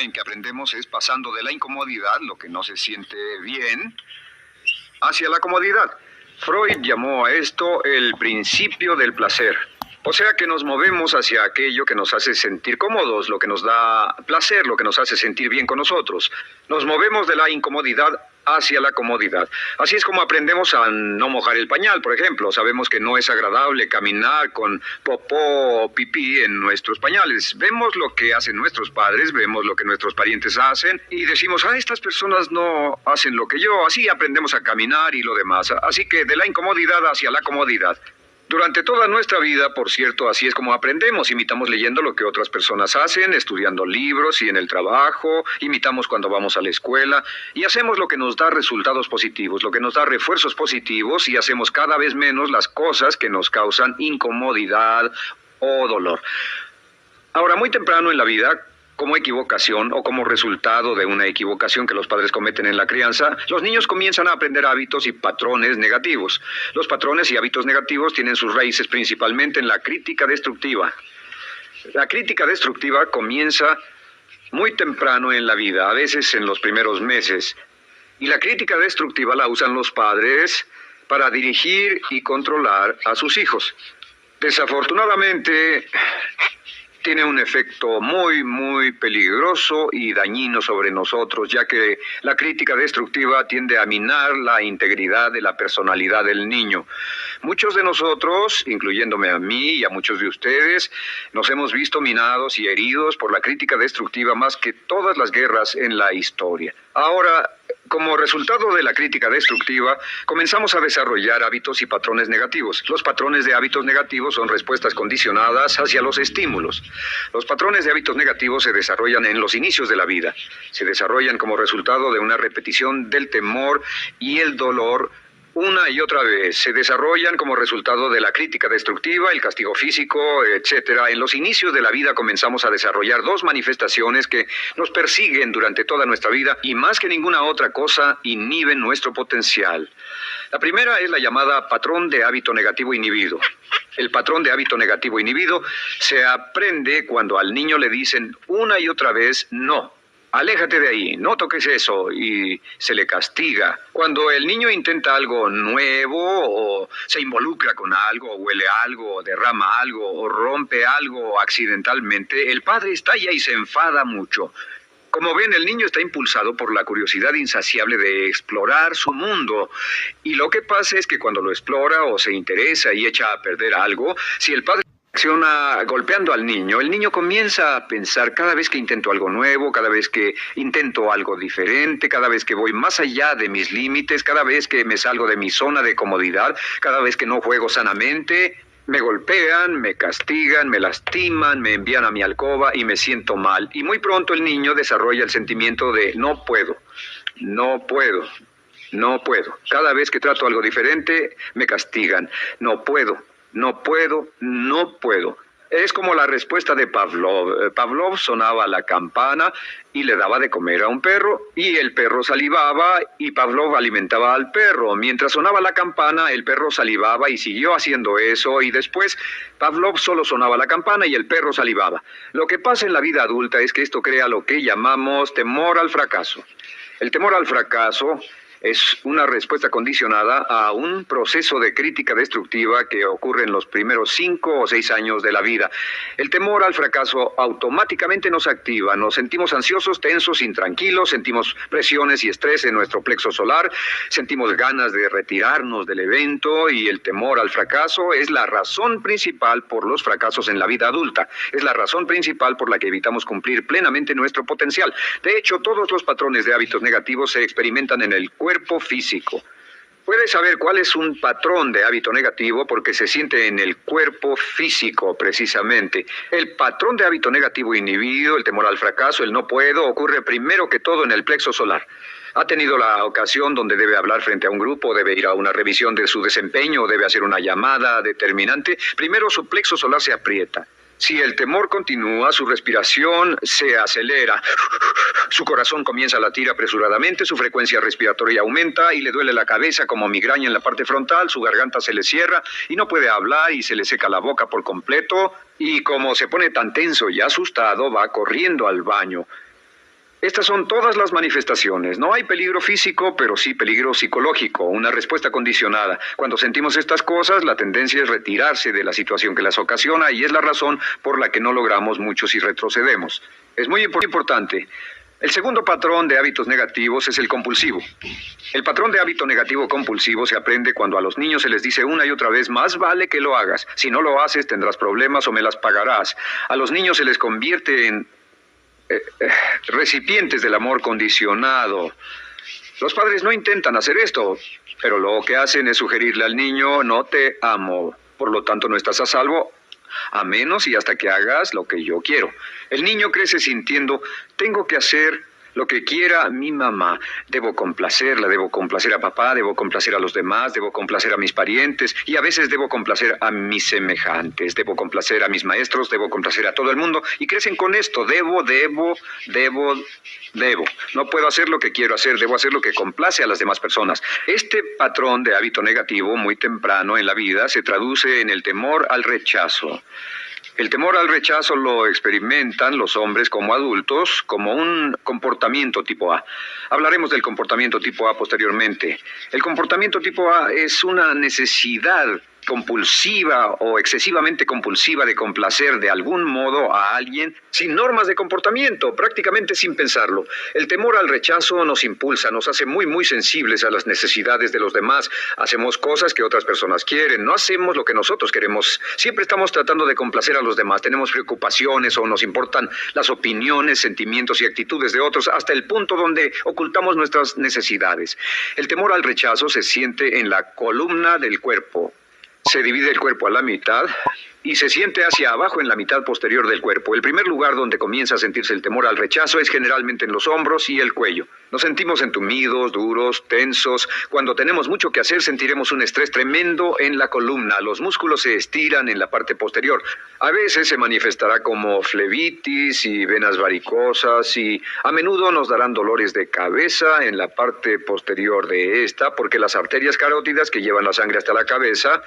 en que aprendemos es pasando de la incomodidad, lo que no se siente bien, hacia la comodidad. Freud llamó a esto el principio del placer. O sea que nos movemos hacia aquello que nos hace sentir cómodos, lo que nos da placer, lo que nos hace sentir bien con nosotros. Nos movemos de la incomodidad hacia la comodidad. Así es como aprendemos a no mojar el pañal, por ejemplo. Sabemos que no es agradable caminar con popó o pipí en nuestros pañales. Vemos lo que hacen nuestros padres, vemos lo que nuestros parientes hacen y decimos, estas personas no hacen lo que yo. Así aprendemos a caminar y lo demás. Así que de la incomodidad hacia la comodidad. Durante toda nuestra vida, por cierto, así es como aprendemos. Imitamos leyendo lo que otras personas hacen, estudiando libros y en el trabajo, imitamos cuando vamos a la escuela y hacemos lo que nos da resultados positivos, lo que nos da refuerzos positivos y hacemos cada vez menos las cosas que nos causan incomodidad o dolor. Ahora, muy temprano en la vida, como equivocación o como resultado de una equivocación que los padres cometen en la crianza, los niños comienzan a aprender hábitos y patrones negativos. Los patrones y hábitos negativos tienen sus raíces principalmente en la crítica destructiva. La crítica destructiva comienza muy temprano en la vida, a veces en los primeros meses. Y la crítica destructiva la usan los padres para dirigir y controlar a sus hijos. Desafortunadamente, tiene un efecto muy peligroso y dañino sobre nosotros, ya que la crítica destructiva tiende a minar la integridad de la personalidad del niño. Muchos de nosotros, incluyéndome a mí y a muchos de ustedes, nos hemos visto minados y heridos por la crítica destructiva más que todas las guerras en la historia. Ahora, como resultado de la crítica destructiva, comenzamos a desarrollar hábitos y patrones negativos. Los patrones de hábitos negativos son respuestas condicionadas hacia los estímulos. Los patrones de hábitos negativos se desarrollan en los inicios de la vida. Se desarrollan como resultado de una repetición del temor y el dolor una y otra vez. Se desarrollan como resultado de la crítica destructiva, el castigo físico, etc. En los inicios de la vida comenzamos a desarrollar dos manifestaciones que nos persiguen durante toda nuestra vida y más que ninguna otra cosa inhiben nuestro potencial. La primera es la llamada patrón de hábito negativo inhibido. El patrón de hábito negativo inhibido se aprende cuando al niño le dicen una y otra vez no. Aléjate de ahí, no toques eso, y se le castiga. Cuando el niño intenta algo nuevo, o se involucra con algo, o huele algo, o derrama algo, o rompe algo accidentalmente, el padre estalla y se enfada mucho. Como ven, el niño está impulsado por la curiosidad insaciable de explorar su mundo. Y lo que pasa es que cuando lo explora o se interesa y echa a perder algo, si el padre acciona golpeando al niño, el niño comienza a pensar cada vez que intento algo nuevo, cada vez que intento algo diferente, cada vez que voy más allá de mis límites, cada vez que me salgo de mi zona de comodidad, cada vez que no juego sanamente, me golpean, me castigan, me lastiman, me envían a mi alcoba y me siento mal. Y muy pronto el niño desarrolla el sentimiento de no puedo, no puedo, no puedo. Cada vez que trato algo diferente, me castigan, no puedo. No puedo, no puedo. Es como la respuesta de Pavlov. Pavlov sonaba la campana y le daba de comer a un perro y el perro salivaba y Pavlov alimentaba al perro. Mientras sonaba la campana, el perro salivaba y siguió haciendo eso y después Pavlov solo sonaba la campana y el perro salivaba. Lo que pasa en la vida adulta es que esto crea lo que llamamos temor al fracaso. El temor al fracaso es una respuesta condicionada a un proceso de crítica destructiva que ocurre en los primeros 5 o 6 años de la vida. El temor al fracaso automáticamente nos activa, nos sentimos ansiosos, tensos, intranquilos, sentimos presiones y estrés en nuestro plexo solar, sentimos ganas de retirarnos del evento y el temor al fracaso es la razón principal por los fracasos en la vida adulta. Es la razón principal por la que evitamos cumplir plenamente nuestro potencial. De hecho, todos los patrones de hábitos negativos se experimentan en el cuerpo físico. Puedes saber cuál es un patrón de hábito negativo porque se siente en el cuerpo físico, precisamente. El patrón de hábito negativo inhibido, el temor al fracaso, el no puedo, ocurre primero que todo en el plexo solar. ¿Ha tenido la ocasión donde debe hablar frente a un grupo, debe ir a una revisión de su desempeño, debe hacer una llamada determinante? Primero su plexo solar se aprieta. Si el temor continúa, su respiración se acelera, su corazón comienza a latir apresuradamente, su frecuencia respiratoria aumenta y le duele la cabeza como migraña en la parte frontal, su garganta se le cierra y no puede hablar y se le seca la boca por completo y como se pone tan tenso y asustado va corriendo al baño. Estas son todas las manifestaciones. No hay peligro físico, pero sí peligro psicológico, una respuesta condicionada. Cuando sentimos estas cosas, la tendencia es retirarse de la situación que las ocasiona y es la razón por la que no logramos mucho si retrocedemos. Es muy importante. El segundo patrón de hábitos negativos es el compulsivo. El patrón de hábito negativo compulsivo se aprende cuando a los niños se les dice una y otra vez, más vale que lo hagas. Si no lo haces, tendrás problemas o me las pagarás. A los niños se les convierte en recipientes del amor condicionado. Los padres no intentan hacer esto, pero lo que hacen es sugerirle al niño, no te amo, por lo tanto no estás a salvo, a menos y hasta que hagas lo que yo quiero. El niño crece sintiendo, tengo que hacer lo que quiera mi mamá. Debo complacerla, debo complacer a papá, debo complacer a los demás, debo complacer a mis parientes y a veces debo complacer a mis semejantes, debo complacer a mis maestros, debo complacer a todo el mundo y crecen con esto, debo. No puedo hacer lo que quiero hacer, debo hacer lo que complace a las demás personas. Este patrón de hábito negativo muy temprano en la vida se traduce en el temor al rechazo. El temor al rechazo lo experimentan los hombres como adultos como un comportamiento tipo A. Hablaremos del comportamiento tipo A posteriormente. El comportamiento tipo A es una necesidad compulsiva o excesivamente compulsiva de complacer de algún modo a alguien sin normas de comportamiento, prácticamente sin pensarlo. El temor al rechazo nos impulsa, nos hace muy sensibles a las necesidades de los demás. Hacemos cosas que otras personas quieren, no hacemos lo que nosotros queremos. Siempre estamos tratando de complacer a los demás, tenemos preocupaciones o nos importan las opiniones, sentimientos y actitudes de otros hasta el punto donde ocultamos nuestras necesidades. El temor al rechazo se siente en la columna del cuerpo. Se divide el cuerpo a la mitad y se siente hacia abajo en la mitad posterior del cuerpo. El primer lugar donde comienza a sentirse el temor al rechazo es generalmente en los hombros y el cuello. Nos sentimos entumidos, duros, tensos. Cuando tenemos mucho que hacer sentiremos un estrés tremendo en la columna. Los músculos se estiran en la parte posterior. A veces se manifestará como flebitis y venas varicosas y a menudo nos darán dolores de cabeza en la parte posterior de esta porque las arterias carótidas que llevan la sangre hasta la cabeza,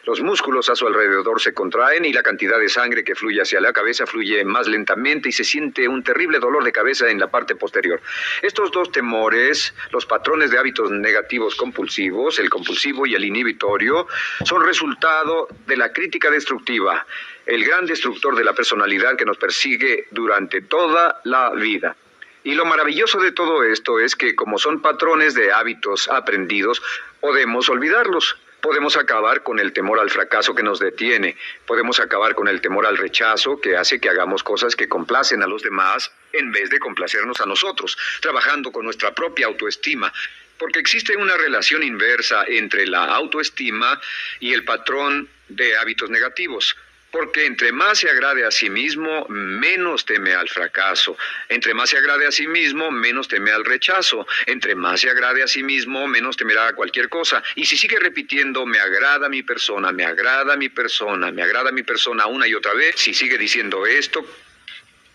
los músculos a su alrededor se contraen y la cantidad de sangre que fluye hacia la cabeza fluye más lentamente y se siente un terrible dolor de cabeza en la parte posterior. Estos dos temores, los patrones de hábitos negativos compulsivos, el compulsivo y el inhibitorio, son resultado de la crítica destructiva, el gran destructor de la personalidad que nos persigue durante toda la vida. Y lo maravilloso de todo esto es que como son patrones de hábitos aprendidos, podemos olvidarlos. Podemos acabar con el temor al fracaso que nos detiene. Podemos acabar con el temor al rechazo que hace que hagamos cosas que complacen a los demás en vez de complacernos a nosotros, trabajando con nuestra propia autoestima. Porque existe una relación inversa entre la autoestima y el patrón de hábitos negativos. Porque entre más se agrade a sí mismo, menos teme al fracaso. Entre más se agrade a sí mismo, menos teme al rechazo. Entre más se agrade a sí mismo, menos temerá a cualquier cosa. Y si sigue repitiendo, me agrada mi persona, me agrada mi persona, me agrada mi persona una y otra vez, si sigue diciendo esto,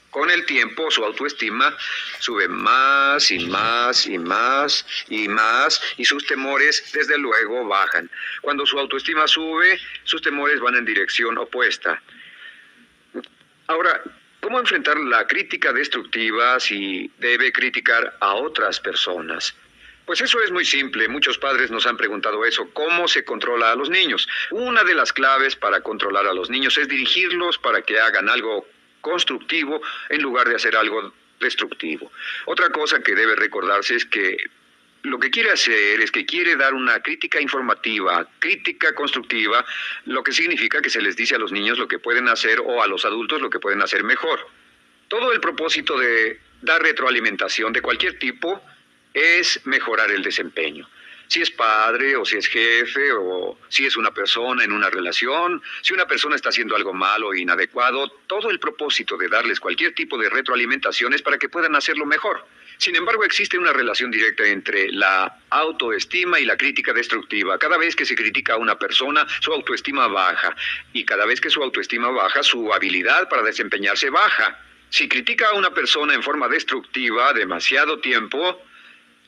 con el tiempo su autoestima sube más y más y más y más y sus temores desde luego bajan. Cuando su autoestima sube, sus temores van en dirección opuesta. Ahora, ¿cómo enfrentar la crítica destructiva si debe criticar a otras personas? Pues eso es muy simple. Muchos padres nos han preguntado eso. ¿Cómo se controla a los niños? Una de las claves para controlar a los niños es dirigirlos para que hagan algo constructivo en lugar de hacer algo destructivo. Otra cosa que debe recordarse es que lo que quiere hacer es que quiere dar una crítica informativa, crítica constructiva, lo que significa que se les dice a los niños lo que pueden hacer o a los adultos lo que pueden hacer mejor. Todo el propósito de dar retroalimentación de cualquier tipo es mejorar el desempeño. Si es padre o si es jefe o si es una persona en una relación, si una persona está haciendo algo malo o inadecuado, todo el propósito de darles cualquier tipo de retroalimentación es para que puedan hacerlo mejor. Sin embargo, existe una relación directa entre la autoestima y la crítica destructiva. Cada vez que se critica a una persona, su autoestima baja. Y cada vez que su autoestima baja, su habilidad para desempeñarse baja. Si critica a una persona en forma destructiva demasiado tiempo,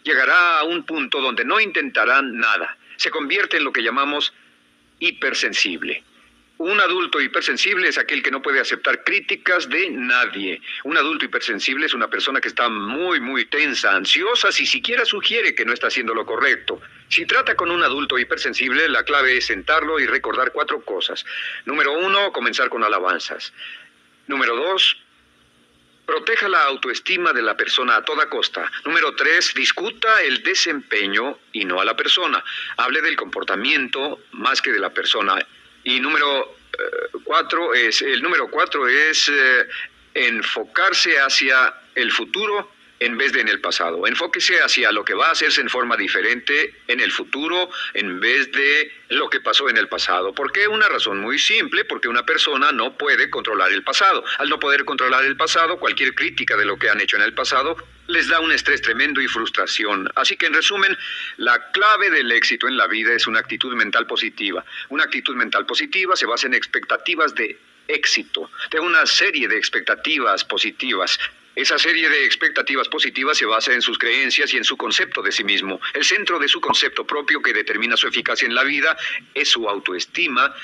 llegará a un punto donde no intentarán nada. Se convierte en lo que llamamos hipersensible. Un adulto hipersensible es aquel que no puede aceptar críticas de nadie. Un adulto hipersensible es una persona que está muy tensa, ansiosa, si siquiera sugiere que no está haciendo lo correcto. Si trata con un adulto hipersensible, la clave es sentarlo y recordar 4 cosas. Número 1, comenzar con alabanzas. Número 2, proteja la autoestima de la persona a toda costa. Número 3, discuta el desempeño y no a la persona. Hable del comportamiento más que de la persona. Y número 4 es enfocarse hacia el futuro en vez de en el pasado. Enfóquese hacia lo que va a hacerse en forma diferente en el futuro en vez de lo que pasó en el pasado. ¿Por qué? Una razón muy simple, porque una persona no puede controlar el pasado. Al no poder controlar el pasado, cualquier crítica de lo que han hecho en el pasado les da un estrés tremendo y frustración. Así que, en resumen, la clave del éxito en la vida es una actitud mental positiva. Una actitud mental positiva se basa en expectativas de éxito, de una serie de expectativas positivas. Esa serie de expectativas positivas se basa en sus creencias y en su concepto de sí mismo. El centro de su concepto propio que determina su eficacia en la vida es su autoestima,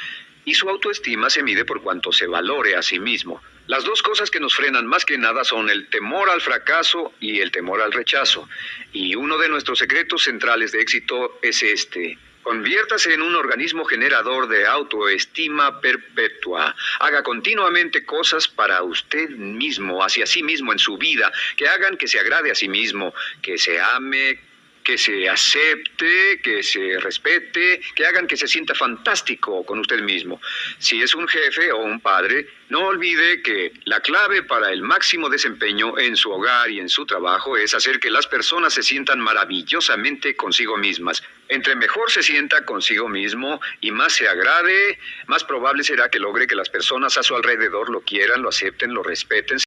y su autoestima se mide por cuanto se valore a sí mismo. Las 2 cosas que nos frenan más que nada son el temor al fracaso y el temor al rechazo. Y uno de nuestros secretos centrales de éxito es este: conviértase en un organismo generador de autoestima perpetua. Haga continuamente cosas para usted mismo, hacia sí mismo en su vida, que hagan que se agrade a sí mismo, que se ame, que se acepte, que se respete, que hagan que se sienta fantástico con usted mismo. Si es un jefe o un padre, no olvide que la clave para el máximo desempeño en su hogar y en su trabajo es hacer que las personas se sientan maravillosamente consigo mismas. Entre mejor se sienta consigo mismo y más se agrade, más probable será que logre que las personas a su alrededor lo quieran, lo acepten, lo respeten.